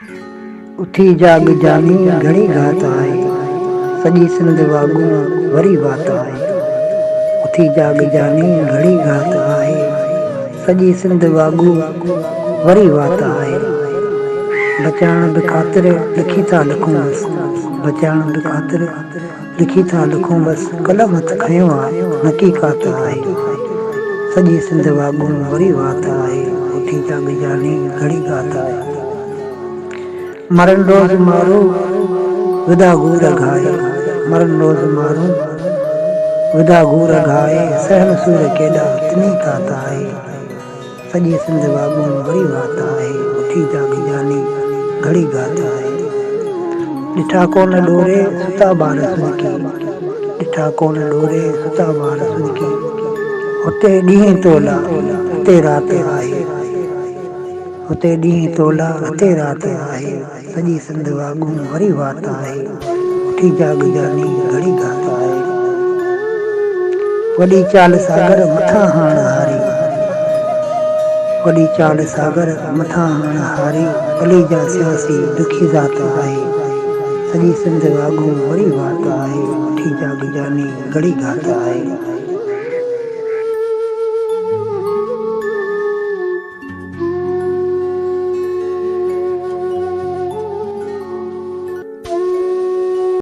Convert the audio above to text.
उथी जाग जानी घणी घात आहे, सॼी सिंध वाॻूं वरी वात आहे। उथी जाग जानी घणी घात आहे, सॼी सिंध वाॻूं वरी वात आहे। बचाइण बि ख़ातिर लिखी था लिखूं बसि, बचाइण बि ख़ातिर लिखी था लिखूं बसि, कलम हथ खयों आहे नकी कात आहे। सॼी सिंध वाॻूं वरी वात आहे, उथी जाग जानी घणी घात आहे। मरण रोज़ मारो विदा घूर घाए, मरण रोज़ मारो विदा घूर घाए, सहन सूर केॾा तिनी कात आहे। सॼी सिंध वाॻूं वरी वात आहे, उथी जाग जानी घड़ी घात आहे। ॾिठा कोन ॾोरे सुता ॿार सुॼकी, ॾिठा कोन ॾोरे सुता ॿार सुॼकी, हुते ॾींहं तोला हिते राति आहे। हुते ॾींहं तोला हिते राति आहे, सॼी सिंध वाॻूं वरी वात आहे, उथी जाग जानी घड़ी घात आहे। वॾी चाल सागर मथां हाण हारी, वॾी चाल सागर मथां हाण हारी, गली जा सियासी दुखी ज़ात आहे। सॼी सिंध वाॻूं वरी वात आहे, उथी जाग जानी घड़ी घात आहे।